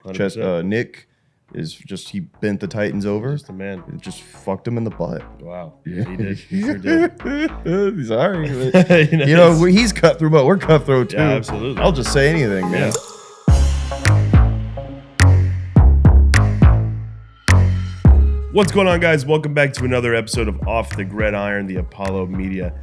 Nick is just, he bent the Titans over. Just a man. It just fucked him in the butt. Wow. Yeah, he did. He sure did. Sorry. But, he's cutthroat, but we're cutthroat too. Yeah, absolutely. I'll just say anything, man. Yeah. What's going on, guys? Welcome back to another episode of Off the Gridiron, the Apollo Media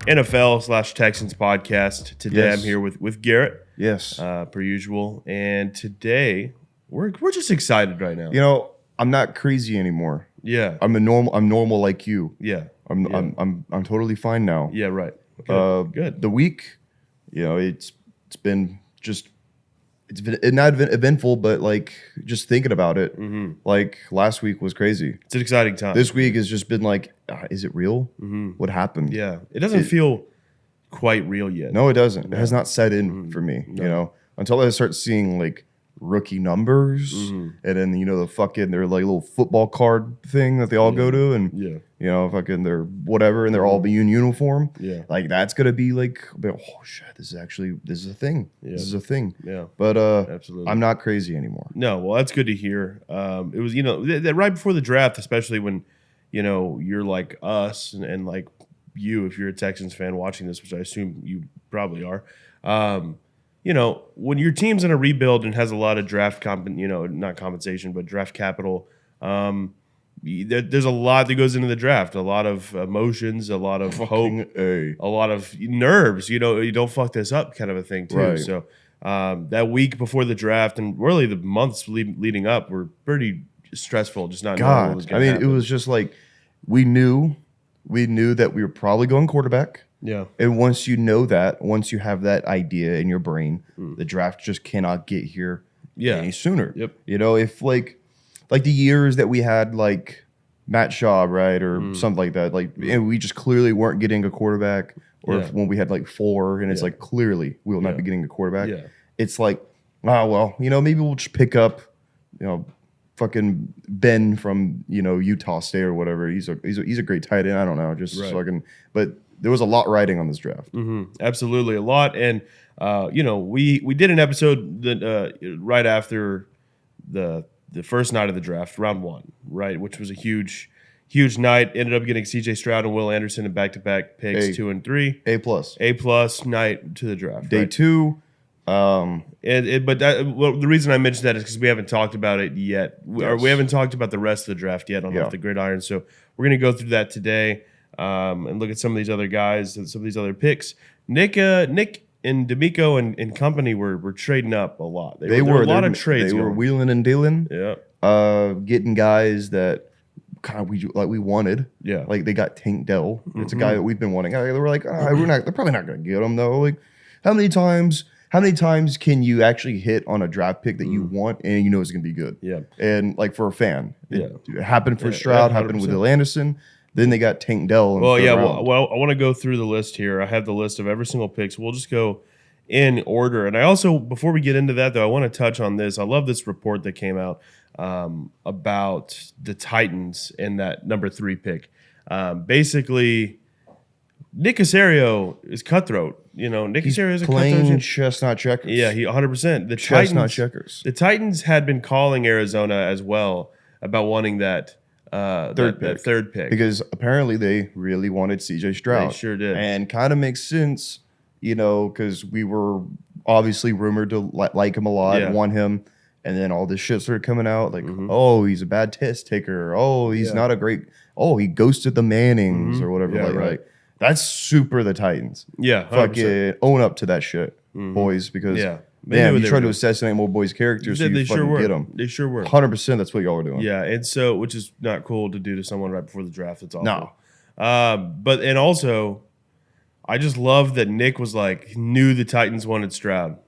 NFL/Texans podcast. Today Yes. I'm here with Garrett. Yes. Per usual. And today we're just excited right now. I'm not crazy anymore. Yeah. I'm normal like you. Yeah. I'm totally fine now. Yeah, right. Good. The week, it's been not eventful, but like just thinking about it, like last week was crazy. It's an exciting time. This week has just been like, is it real? What happened? Yeah. It doesn't feel quite real yet. No, it doesn't. No. It has not set in for me, until I start seeing like rookie numbers and then, their like little football card thing that they all go to and, their whatever and they're all being in uniform. Yeah. Like that's going to be like, oh shit, this is a thing. Yeah. This is a thing. Yeah. But absolutely. I'm not crazy anymore. No, well, that's good to hear. It was, right before the draft, especially when, you're like us and like you, if you're a Texans fan watching this, which I assume you probably are, when your team's in a rebuild and has a lot of draft not compensation, but draft capital, there's a lot that goes into the draft, a lot of emotions, a lot of hope, a lot of nerves, you don't fuck this up kind of a thing too. Right. So that week before the draft and really the months leading up were pretty stressful, just not knowing what was going to happen. It was just like we knew that we were probably going quarterback. Yeah. And once you have that idea in your brain, the draft just cannot get here any sooner. Yep. If like the years that we had like Matt Shaw, right, or something like that, like we just clearly weren't getting a quarterback, or if when we had like 4 and it's like clearly we will not be getting a quarterback. Yeah. It's like, maybe we'll just pick up, fucking Ben from Utah State or whatever. He's a great tight end. I don't know, just fucking. But there was a lot riding on this draft. Absolutely, a lot. And we did an episode that right after the first night of the draft, round 1, right, which was a huge night. Ended up getting C.J. Stroud and Will Anderson in back-to-back picks, 2 and 3. A+ night to the draft. Day 2. The reason I mentioned that is because we haven't talked about it yet. Or we haven't talked about the rest of the draft yet on Off the Gridiron. So we're going to go through that today and look at some of these other guys and some of these other picks. Nick and D'Amico and company were trading up a lot. There were a lot of trades. They were wheeling and dealing. Yeah. Getting guys that kind of we wanted. Yeah. Like they got Tank Dell. It's a guy that we've been wanting. They were like, they're probably not going to get him though. Like how many times can you actually hit on a draft pick that you want and it's going to be good? Yeah. And like for a fan, it happened for Stroud, happened with Will Anderson. Then they got Tank Dell. Well, I want to go through the list here. I have the list of every single pick, so we'll just go in order. And I also, before we get into that, though, I want to touch on this. I love this report that came out about the Titans and that number 3 pick. Basically, Nick Caserio is cutthroat. Nick Caserio is a playing cutthroat. chestnut checkers. Yeah, he 100%. The chestnut checkers. The Titans had been calling Arizona as well about wanting that. That third pick, because apparently they really wanted C.J. Stroud. They sure did, and kind of makes sense, because we were obviously rumored to like him a lot, want him, and then all this shit started coming out, like, oh, he's a bad test taker, oh, he's not a great, oh, he ghosted the Mannings or whatever, like that's super the Titans. Yeah, 100%. Fucking own up to that shit, boys, because you tried to assassinate more boys' characters, so you fucking get them. They sure were. 100%. That's what y'all were doing. Yeah, and so which is not cool to do to someone right before the draft. It's awful. No. But also, I just love that Nick was like knew the Titans wanted Stroud.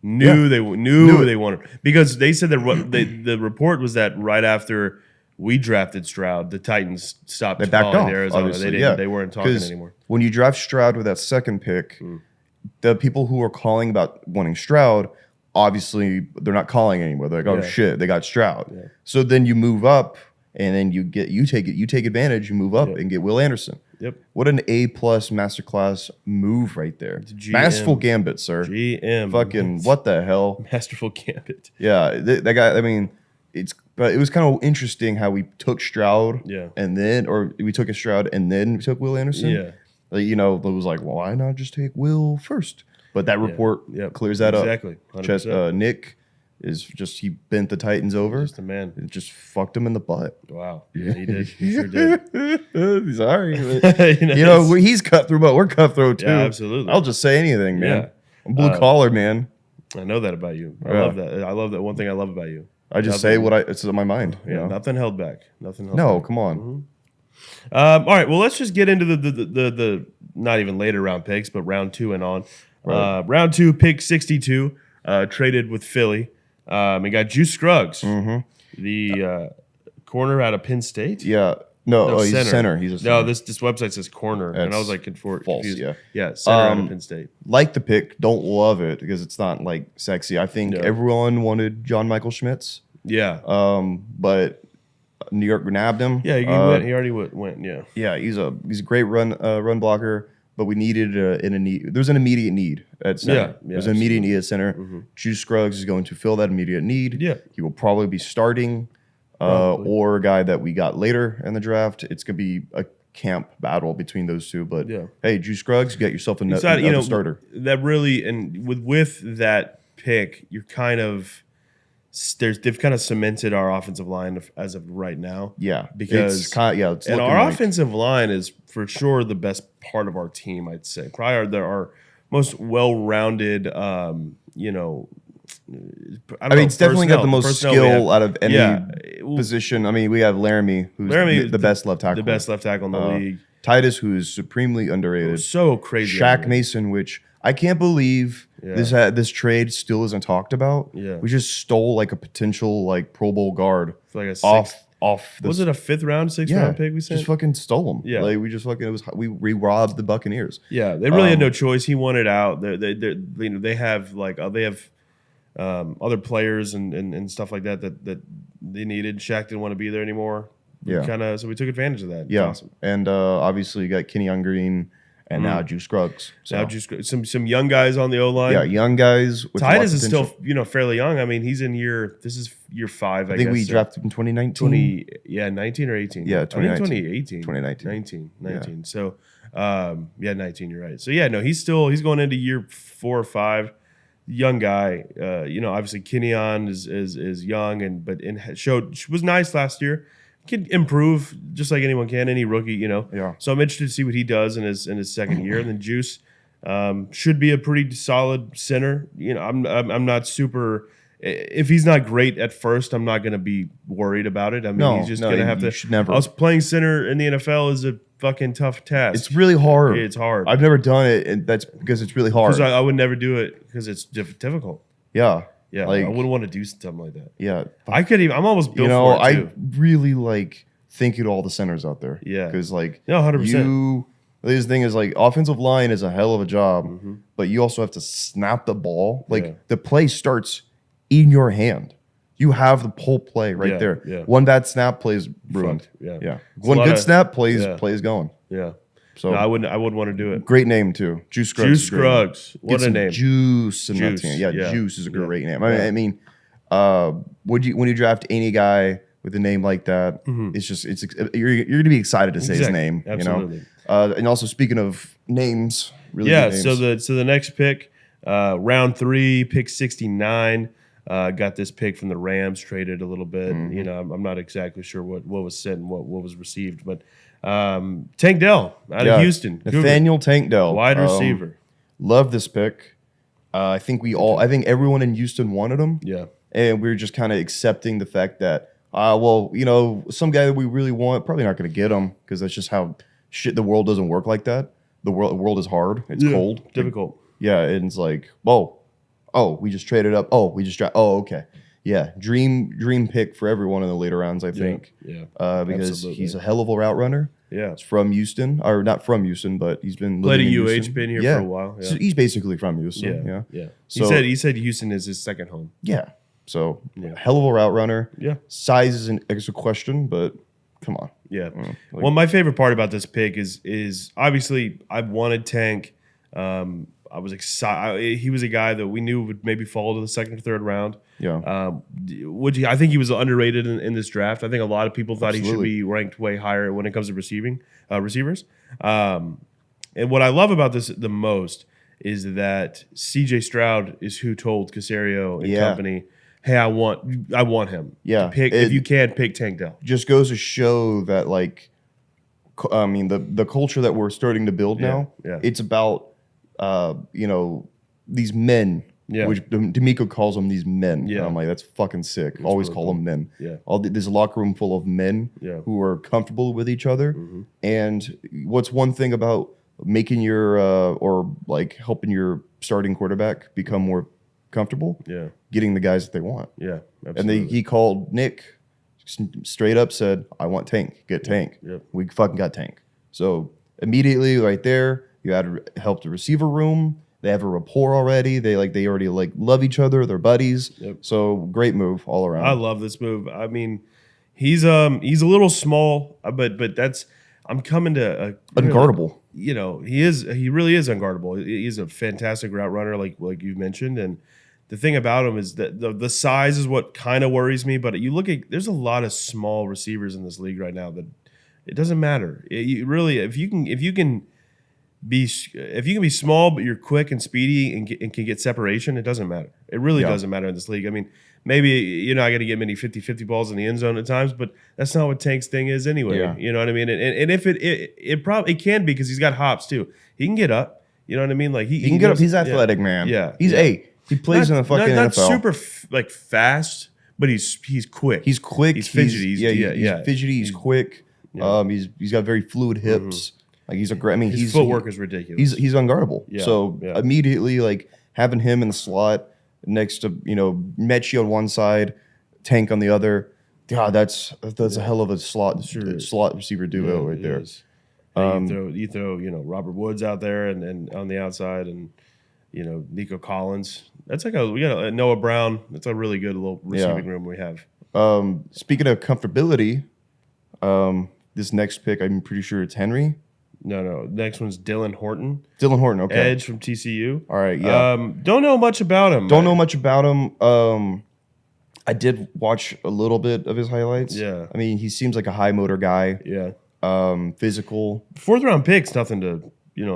They wanted, because they said that the report was that right after we drafted Stroud, the Titans stopped. They backed off. Arizona. They weren't talking anymore. When you draft Stroud with that second pick. The people who are calling about wanting Stroud, obviously they're not calling anymore. They're like, oh shit, they got Stroud. Yeah. So then you move up, and then you take advantage. You move up and get Will Anderson. Yep. What an A+ masterclass move right there. Masterful gambit, sir. GM. Fucking what the hell? Masterful gambit. Yeah, that guy. I mean, but it was kind of interesting how we took Stroud. Yeah. Or we took a Stroud and then we took Will Anderson. Yeah. Like, it was like, well, why not just take Will first? But that report clears that up. Exactly. 100%. Nick is just, he bent the Titans over. Just a man. And just fucked him in the butt. Wow. Yeah, he did. He sure did. Sorry. But, he's cutthroat, but we're cutthroat too. Yeah, absolutely. I'll just say anything, man. Yeah. I'm blue collar, man. I know that about you. I love that. I love that. One thing I love about you. I just say it's in my mind. Yeah, nothing held back. Nothing held back. No, come on. Mm-hmm. All right, well, let's just get into the not even later round picks, but round 2 and on. Right. Round 2, pick 62, traded with Philly. We got Juice Scruggs, the corner out of Penn State. Yeah. No, he's center. He's a center. No, this website says corner, and I was like false. Confused. Yeah, center out of Penn State. Like the pick, don't love it because it's not like sexy. I think everyone wanted John Michael Schmitz. Yeah. But New York nabbed him. Yeah, he already went. Yeah. Yeah, he's a great run blocker, but we needed there's an immediate need at center. Yeah, there's an immediate need at center. Juice Scruggs is going to fill that immediate need. Yeah. He will probably be starting. Or a guy that we got later in the draft. It's going to be a camp battle between those two. But hey, Juice Scruggs, get yourself another starter. That really, and with that pick, you're kind of they've kind of cemented our offensive line as of right now. Yeah, because it's and our offensive line is for sure the best part of our team. I'd say probably our most well-rounded. It's definitely got the most skill out of any position. I mean, we have Laramie, who's the best left tackle. The best left tackle in the league. Titus, who's supremely underrated. So crazy. Shaq Mason, which I can't believe this trade still isn't talked about. Yeah. We just stole like a potential like Pro Bowl guard off. Was it a 5th round, 6th round pick we sent? Just fucking stole him. Yeah, like we just fucking we robbed the Buccaneers. Yeah, they really had no choice. He wanted out. They have other players and stuff like that they needed. Shaq didn't want to be there anymore. So we took advantage of that. Yeah, awesome. And obviously you got Kenny Green and now Juice Scruggs. So. Now some young guys on the O line. Yeah, young guys. With Titus is still fairly young. I mean, he's in year 5. I think guess, we drafted in 2019. 19 or 18. Yeah, 2018. 2019. 19. So 19. You're right. So he's going into year 4 or 5. Young guy, obviously Kenyon is young but was nice last year. Can improve just like anyone can, any rookie, Yeah. So I'm interested to see what he does in his second year. And then Juice should be a pretty solid center. I'm not super. If he's not great at first, I'm not going to be worried about it. I mean, he's just going to have to. Should never. I was playing center in the NFL is a fucking tough task. It's really hard. It's hard. I've never done it, and that's because it's really hard. Because I would never do it because it's difficult. Yeah. Yeah, like, I wouldn't want to do something like that. Yeah, I could even. I'm almost built for it too. I really thank you to all the centers out there. Yeah, because 100%. This thing is offensive line is a hell of a job, but you also have to snap the ball. The play starts in your hand. You have the whole play right there. Yeah. One bad snap, plays ruined. Yeah. One good snap, plays going. Yeah. So I wouldn't want to do it. Great name too, Juice Scruggs. Juice Scruggs. What a name. Juice in that team. Yeah, Juice is a great name. I mean, when you draft any guy with a name like that, you're gonna be excited to say his name. Absolutely. And also speaking of names, really good names. So the next pick, round 3, pick 69. Got this pick from the Rams, traded a little bit. I'm not exactly sure what was said and what was received, but Tank Dell out of Houston. Nathaniel Tank Dell. Wide receiver. Love this pick. I think everyone in Houston wanted him. Yeah. And we were just kind of accepting the fact that, some guy that we really want, probably not going to get him because that's just how the world doesn't work like that. The world is hard. It's cold. Difficult. And it's like, whoa. Oh, we just traded up. Oh, we just oh, okay. Yeah, dream pick for everyone in the later rounds, I think. Yeah. Because absolutely. he's a hell of a route runner. Yeah. He's from Houston, or not from Houston, but he's been played living at in UH, Houston. been here for a while. Yeah. So he's basically from Houston. Yeah. So, he said Houston is his second home. Yeah. So hell of a route runner. Yeah. Size is a question, but come on. Yeah. Well, my favorite part about this pick is obviously I wanted Tank. I was excited. He was a guy that we knew would maybe fall to the second or third round. Yeah. I think he was underrated in this draft. I think a lot of people thought he should be ranked way higher when it comes to receivers. And what I love about this the most is that C.J. Stroud is who told Caserio and company, hey, I want him. Yeah. If you can, pick Tank Dell. Just goes to show that, like, I mean, the culture that we're starting to build now, it's about, these men, which D'Amico calls them these men. Yeah. I'm like, that's fucking sick. It's Always really call them men. Yeah. There's a locker room full of men who are comfortable with each other. Mm-hmm. And what's one thing about making your or like helping your starting quarterback become more comfortable? Yeah, getting the guys that they want. Yeah, absolutely. And he called Nick straight up, said, "I want Tank. Get Tank." Yep. We fucking got Tank. So immediately right there, you had helped the receiver room. They have a rapport already. They already love each other. They're buddies. Yep. So great move all around. I love this move. I mean, he's a little small, but that's I'm coming to unguardable. He really is unguardable. He's a fantastic route runner, like you mentioned. And the thing about him is that the size is what kind of worries me. But you look at, there's a lot of small receivers in this league right now that it doesn't matter. If you can be small but you're quick and speedy and can get separation, it doesn't matter. It really doesn't matter in this league. I mean, maybe you're not going to get many 50-50 balls in the end zone at times, but that's not what Tank's thing is anyway. Yeah. You know what I mean? And if it probably can be, because he's got hops too. He can get up. You know what I mean? Like he can get up. He's athletic, man. Yeah. He plays in the fucking not NFL. Super fast, but he's quick. He's quick. He's fidgety. He's fidgety. He's quick. Yeah. He's got very fluid hips. Mm-hmm. Like he's a great. I mean, his footwork is ridiculous. He's unguardable. Yeah. So immediately, like having him in the slot next to Mechie on one side, Tank on the other. God, that's a hell of a slot receiver duo right there. You throw Robert Woods out there and on the outside, and Nico Collins. That's we got a Noah Brown. That's a really good little receiving room we have. Speaking of comfortability, this next pick, I'm pretty sure it's Henry. No. Next one's Dylan Horton. Dylan Horton, okay. Edge from TCU. All right, yeah. Don't know much about him. I did watch a little bit of his highlights. Yeah. I mean, he seems like a high motor guy. Yeah. Physical. 4th round pick's nothing to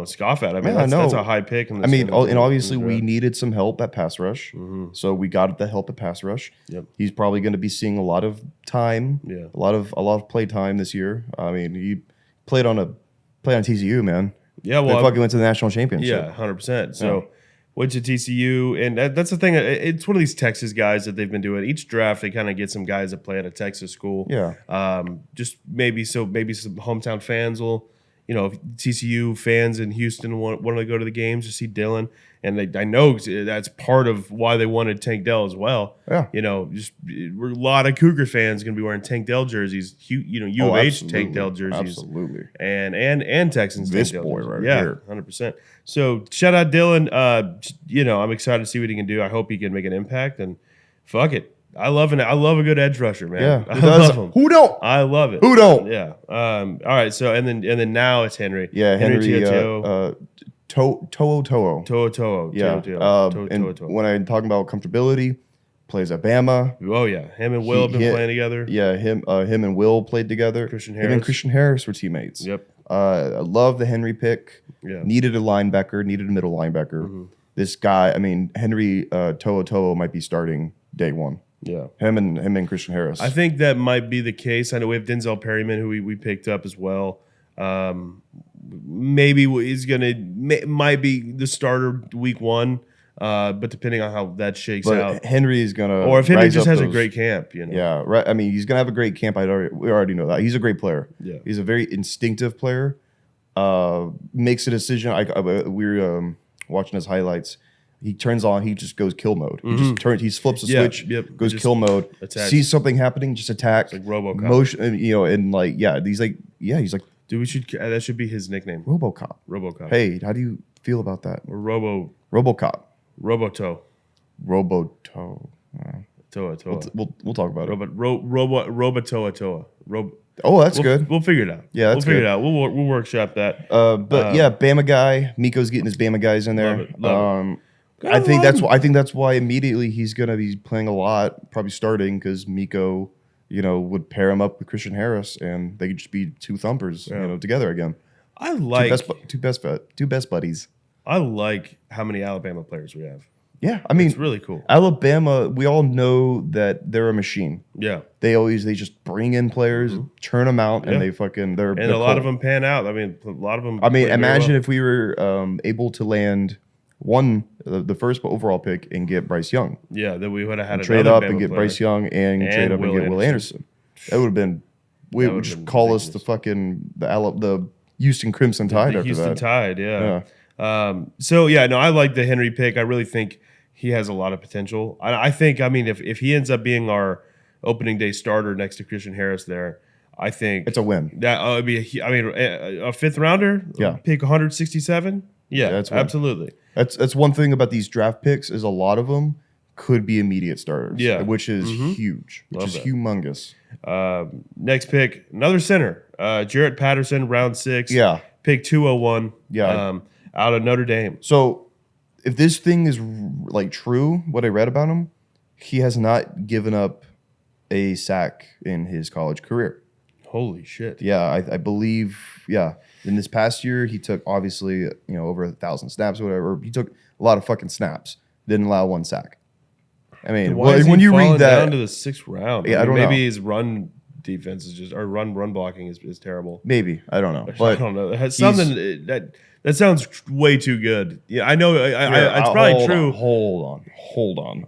scoff at. I mean, that's a high pick. And obviously we needed some help at pass rush. Mm-hmm. So we got the help at pass rush. Yep. He's probably going to be seeing a lot of time. Yeah. A lot of play time this year. I mean, he played on TCU, man. Yeah, well, they fucking went to the national championship. Yeah, 100%. So went to TCU, and that's the thing. It's one of these Texas guys that they've been doing. Each draft, they kind of get some guys that play at a Texas school. Yeah. Just maybe some hometown fans will, TCU fans in Houston want to go to the games to see Dylan. And I know that's part of why they wanted Tank Dell as well. Yeah. Just a lot of Cougar fans going to be wearing Tank Dell jerseys, U of H Tank Dell jerseys. Absolutely. And Texans this Tank Dell boy jerseys. right here. 100%. So shout out Dylan. I'm excited to see what he can do. I hope he can make an impact, and fuck it. I love a good edge rusher, man. Yeah, I love him. Who don't? I love it. Who don't? Yeah. All right. So and then now it's Henry. Yeah, Henry To'o. Yeah. And when I'm talking about comfortability, plays at Bama. Oh yeah, him and Will have been playing together. Yeah, him and Will played together. Him and Christian Harris were teammates. Yep. I love the Henry pick. Yeah. Needed a linebacker. Needed a middle linebacker. Mm-hmm. This guy, I mean, Henry To'o might be starting day one. Yeah, him and Christian Harris. I think that might be the case. I know we have Denzel Perryman, who we picked up as well. Maybe he's might be the starter week 1, but depending on how that shakes out, Henry is gonna. Or if Henry just has a great camp, Yeah, right. I mean, he's gonna have a great camp. We already know that. He's a great player. Yeah, he's a very instinctive player. Makes a decision. We're watching his highlights. He turns on. He just goes kill mode. He just turns. He flips a switch. Yep. Goes kill mode. Attacks. Sees something happening. Just attack. It's like RoboCop. Motion. He's like. Dude, that should be his nickname. RoboCop. Hey, how do you feel about that? Or RoboCop. Roboto. Toa. We'll talk about it. Robotoa. Oh, that's good. We'll figure it out. Yeah, that's we'll figure good. it out. We'll workshop that. But yeah, Bama guy. Miko's getting his Bama guys in there. Love it. I think that's why immediately he's gonna be playing a lot, probably starting because Miko, would pair him up with Christian Harris, and they could just be two thumpers, together again. I like two best buddies. I like how many Alabama players we have. Yeah, I mean, it's really cool. Alabama, we all know that they're a machine. Yeah, they just bring in players, churn them out, and they're a lot of them pan out. I mean, a lot of them. I mean, imagine if we were able to land the first overall pick and get Bryce Young. Yeah, then we would have had trade up Bama and get player. Bryce Young and trade up and get Will Anderson. That would have been. We would just call ridiculous. Us the fucking the Houston Crimson Tide. The Houston Tide, yeah. Yeah. So yeah, no, I like the Henry pick. I really think he has a lot of potential. I think, I mean, if he ends up being our opening day starter next to Christian Harris there, I think it's a win. That would be, a fifth rounder, pick 167. Yeah, that's absolutely. That's one thing about these draft picks is a lot of them could be immediate starters. Yeah, which is huge, humongous. Next pick, another center, Jarrett Patterson, round 6. Yeah, pick 201. Yeah, out of Notre Dame. So if this thing is like true, what I read about him, he has not given up a sack in his college career. Holy shit. Yeah, I believe, in this past year, he took obviously, over 1,000 snaps or whatever. He took a lot of fucking snaps. Didn't allow one sack. I mean, when you read that down to the 6th round, I don't know. Maybe his run defense is just, or run blocking is terrible. Maybe, I don't know. But I don't know. It has something that sounds way too good. Yeah, I know. It's probably true. Hold on.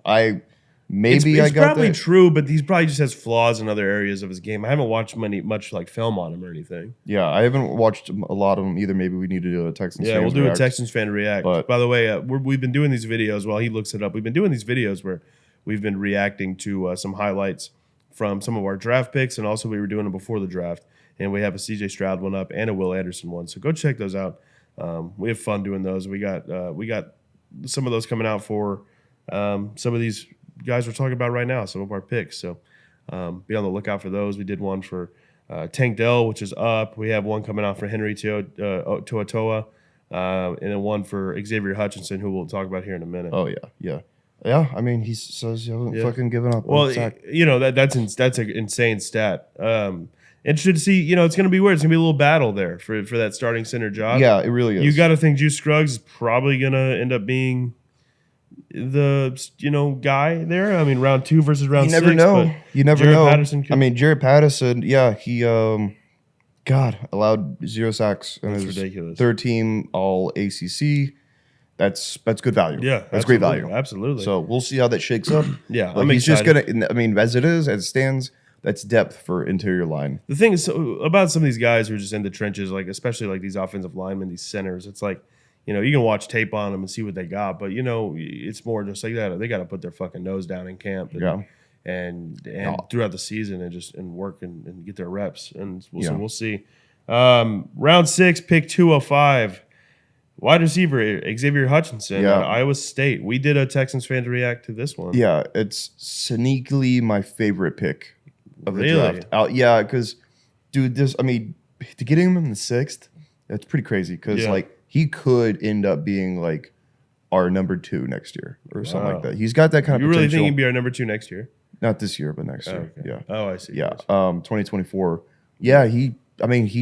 It's probably true, but he probably just has flaws in other areas of his game. I haven't watched much like film on him or anything. Yeah, I haven't watched a lot of them either. Maybe we need to do a Texans. Yeah, we'll do a Texans fan react. But, by the way, we've been doing these videos while he looks it up. We've been doing these videos where we've been reacting to some highlights from some of our draft picks, and also we were doing them before the draft. And we have a CJ Stroud one up and a Will Anderson one. So go check those out. We have fun doing those. We got some of those coming out for some of these guys we're talking about right now, some of our picks. So be on the lookout for those. We did one for Tank Dell, which is up. We have one coming out for Henry Toa, and then one for Xavier Hutchinson, who we'll talk about here in a minute. Oh yeah. Yeah, I mean, he says he hasn't fucking given up. Well, that's an insane stat. Interested to see, it's going to be weird. It's going to be a little battle there for that starting center job. Yeah, it really is. You got to think Juice Scruggs is probably going to end up being the guy there. I mean, round 2 versus round 6. You never Jarrett know. Patterson Jarrett Patterson, he allowed 0 sacks in his ridiculous. Third team all ACC. That's good value. Yeah, that's great value. Absolutely. So we'll see how that shakes up. Yeah, but he's excited. Just gonna. As it stands, that's depth for interior line. The thing is about some of these guys who are just in the trenches, like especially like these offensive linemen, these centers. It's like, you can watch tape on them and see what they got, but it's more just like that. They got to put their fucking nose down in camp. And throughout the season and work and get their reps. And we'll see. Round 6, pick 205. Wide receiver Xavier Hutchinson at Iowa State. We did a Texans fan to react to this one. Yeah, it's sneakily my favorite pick of the draft. Because, dude, to get him in the 6th, that's pretty crazy. Because he could end up being like our number 2 next year or something like that. He's got that kind of potential. You really think he'd be our number 2 next year? Not this year, but next year. Okay. Yeah. Oh, I see. Yeah. 2024. Yeah, he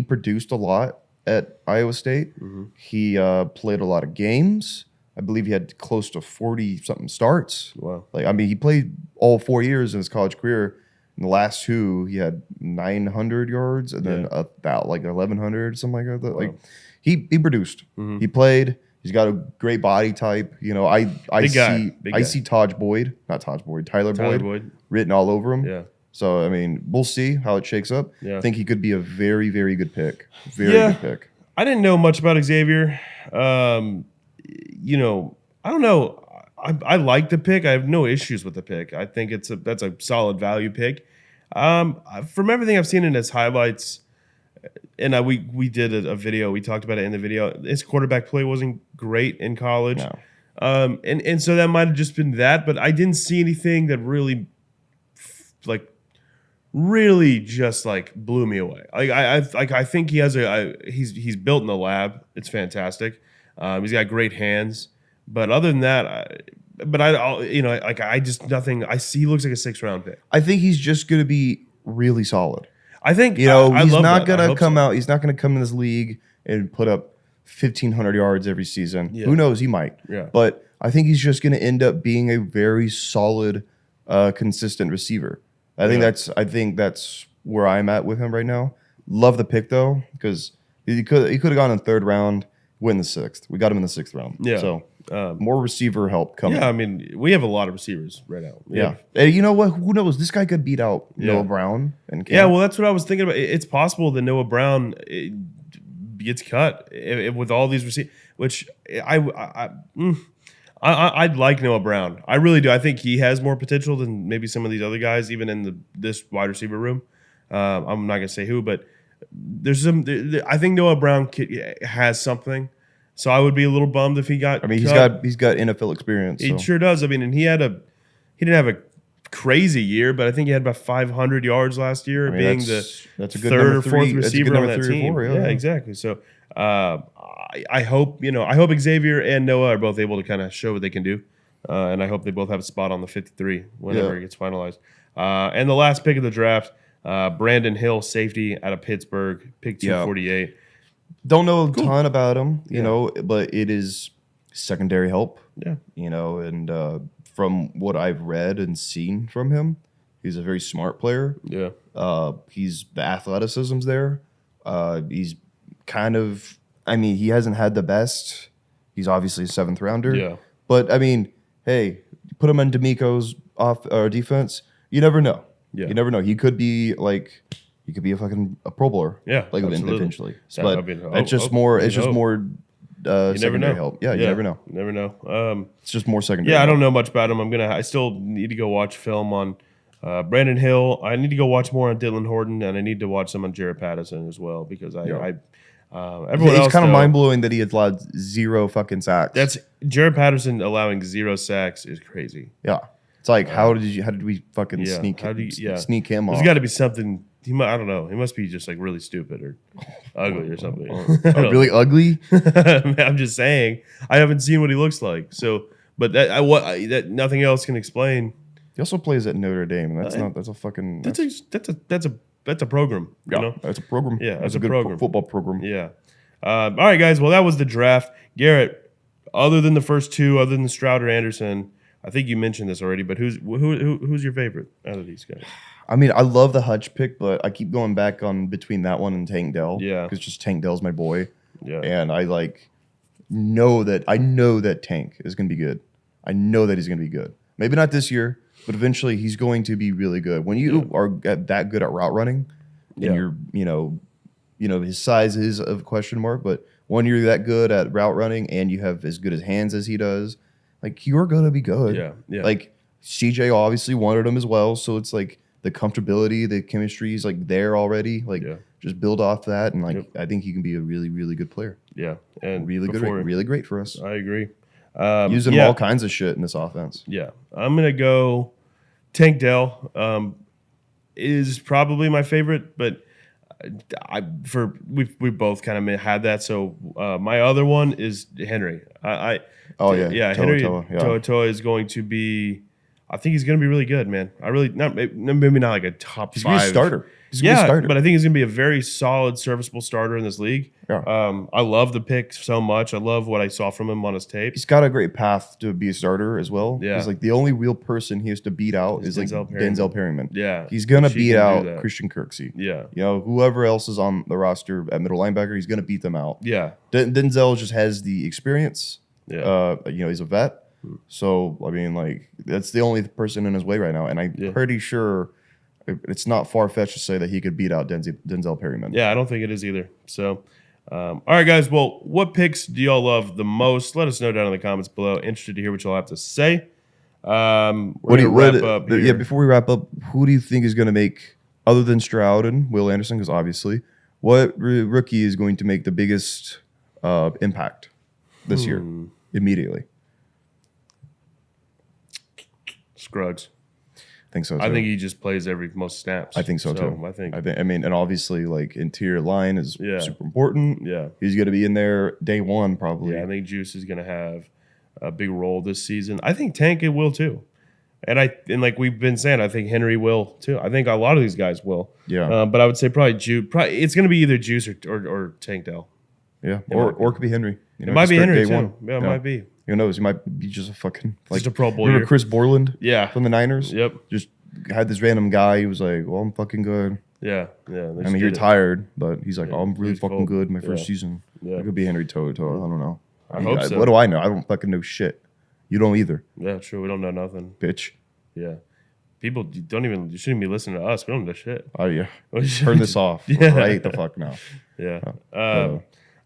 produced a lot at Iowa State. Mm-hmm. He played a lot of games. I believe he had close to 40-something starts. Wow. He played all 4 years in his college career. In the last 2, he had 900 yards and then about 1,100, something like that. Wow. He produced. Mm-hmm. He played. He's got a great body type. I see Tyler Boyd written all over him. Yeah. So, we'll see how it shakes up. Yeah. I think he could be a very, very good pick. Good pick. I didn't know much about Xavier. I don't know. I like the pick. I have no issues with the pick. I think that's a solid value pick. From everything I've seen in his highlights, and we did a video. We talked about it in the video. His quarterback play wasn't great in college. No. And so that might have just been that, but I didn't see anything that really really just like blew me away. I think he has he's built in the lab. It's fantastic. He's got great hands, but other than that, I just nothing. I see he looks like a 6th-round pick. I think he's just going to be really solid. I think he's not going to come out. He's not going to come in this league and put up 1,500 yards every season. Yeah. Who knows? He might. Yeah. But I think he's just going to end up being a very solid, consistent receiver. I think that's where I'm at with him right now. Love the pick though, because he could have gone in the 3rd round, went in the 6th. We got him in the 6th round. Yeah. So more receiver help coming. Yeah, I mean, we have a lot of receivers right now. Hey, you know what? Who knows? This guy could beat out Noah Brown and Cam. Yeah, well, that's what I was thinking about. It's possible that Noah Brown gets cut with all these receivers, which I'd like Noah Brown. I really do. I think he has more potential than maybe some of these other guys, even in this wide receiver room. I'm not gonna say who, but there's some. I think Noah Brown has something. So I would be a little bummed if he got. I mean, cut. he's got NFL experience. He sure does. I mean, and he didn't have a crazy year, but I think he had about 500 yards last year, being that's a good 3rd or 4th receiver on that team. 4, yeah, exactly. So I hope Xavier and Noah are both able to kind of show what they can do, and I hope they both have a spot on the 53 whenever it gets finalized. And the last pick of the draft, Brandon Hill, safety out of Pittsburgh, pick 248. Yeah. Don't know a ton about him, you know, but it is secondary help. Yeah. You know, and from what I've read and seen from him, he's a very smart player. Yeah. The athleticism's there. He's kind of, I mean, he hasn't had the best. He's obviously a 7th rounder. Yeah. But I mean, hey, put him on D'Amico's defense. You never know. Yeah. You never know. He could be like. He could be a Pro Bowler, like eventually. Yeah, but it's just more. It's just more secondary help. Yeah, you never know. You never know. It's just more secondary. Yeah, help. I don't know much about him. I still need to go watch film on Brandon Hill. I need to go watch more on Dylan Horton, and I need to watch some on Jared Patterson as well because everyone else. It's kind of mind blowing that he had allowed 0 fucking sacks. That's Jared Patterson allowing 0 sacks is crazy. Yeah, it's like how did we fucking sneak him off? There's got to be something. I don't know. He must be just like really stupid or ugly or something. Really ugly? I'm just saying. I haven't seen what he looks like. So, but that nothing else can explain. He also plays at Notre Dame, and that's a program. Yeah, you know? That's a program. Yeah, that's a good program. Football program. Yeah. All right, guys. Well, that was the draft. Garrett, other than the first 2, other than Stroud or Anderson, I think you mentioned this already, but who's your favorite out of these guys? I mean, I love the HUTCH pick, but I keep going back on between that one and Tank Dell. Yeah, because just Tank Dell's my boy. Yeah, and I know that Tank is going to be good. I know that he's going to be good. Maybe not this year, but eventually he's going to be really good. When you are that good at route running, and you're his size is a question mark, but when you're that good at route running and you have as good as hands as he does, like you're going to be good. Yeah, yeah. Like CJ obviously wanted him as well, so it's like. The comfortability, the chemistry is like there already. Like just build off that, and I think he can be a really, really good player. Yeah, and really great for us. I agree. Using all kinds of shit in this offense. Yeah, I'm gonna go. Tank Dell is probably my favorite, but we both kind of had that. So my other one is Henry. Henry Toa is going to be. I think he's going to be really good, man. Maybe not like a top 5. He's going to be a starter. But I think he's going to be a very solid, serviceable starter in this league. Yeah. I love the pick so much. I love what I saw from him on his tape. He's got a great path to be a starter as well. Yeah. He's like the only real person he has to beat out is Denzel Perryman. Yeah. He's going to beat out Christian Kirksey. Yeah. You know, whoever else is on the roster at middle linebacker, he's going to beat them out. Yeah. Denzel just has the experience. Yeah. He's a vet. So, I mean, like, that's the only person in his way right now. And I'm pretty sure it's not far-fetched to say that he could beat out Denzel Perryman. Yeah, I don't think it is either. So, all right, guys. Well, what picks do y'all love the most? Let us know down in the comments below. Interested to hear what y'all have to say. We're going to wrap up here. Yeah, before we wrap up, who do you think is going to make, other than Stroud and Will Anderson, because obviously, what rookie is going to make the biggest impact this year immediately? Scruggs. think so too. I think he just plays most snaps. I think so too. I think. I mean, and obviously, like interior line is super important. Yeah, he's going to be in there day one probably. Yeah, I think Juice is going to have a big role this season. I think Tank will too, and like we've been saying, I think Henry will too. I think a lot of these guys will. Yeah, but I would say probably Juice. It's going to be either Juice or Tank Dell. Yeah, or it could be Henry. You know, it might be Henry too. Yeah, it might be. Who knows? He might be just a fucking just a Pro Bowl. Remember Chris Borland? Yeah, from the Niners. Yep. Just had this random guy. He was like, "Well, I'm fucking good." Yeah. I mean, you're tired, but he's like, "Oh, I'm really fucking good." My first season. Yeah. It could be Henry Toto. I don't know. I hope so. What do I know? I don't fucking know shit. You don't either. Yeah, true. We don't know nothing, bitch. Yeah. People don't even. You shouldn't be listening to us. We don't know shit. Oh yeah. Turn this off. Right the fuck now. Yeah.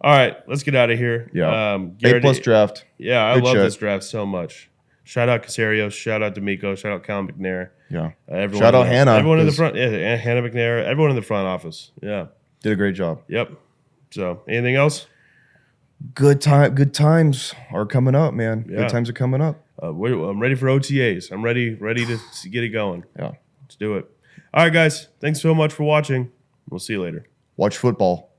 All right, let's get out of here. Yeah. A+ draft. Yeah, I love this draft so much. Shout out Casario. Shout out D'Amico. Shout out Cal McNair. Yeah. Shout out Hannah. Everyone in the front. Yeah, Hannah McNair. Everyone in the front office. Yeah. Did a great job. Yep. So, anything else? Good times are coming up, man. Yeah. Good times are coming up. I'm ready for OTAs. I'm ready to get it going. Yeah. Let's do it. All right, guys. Thanks so much for watching. We'll see you later. Watch football.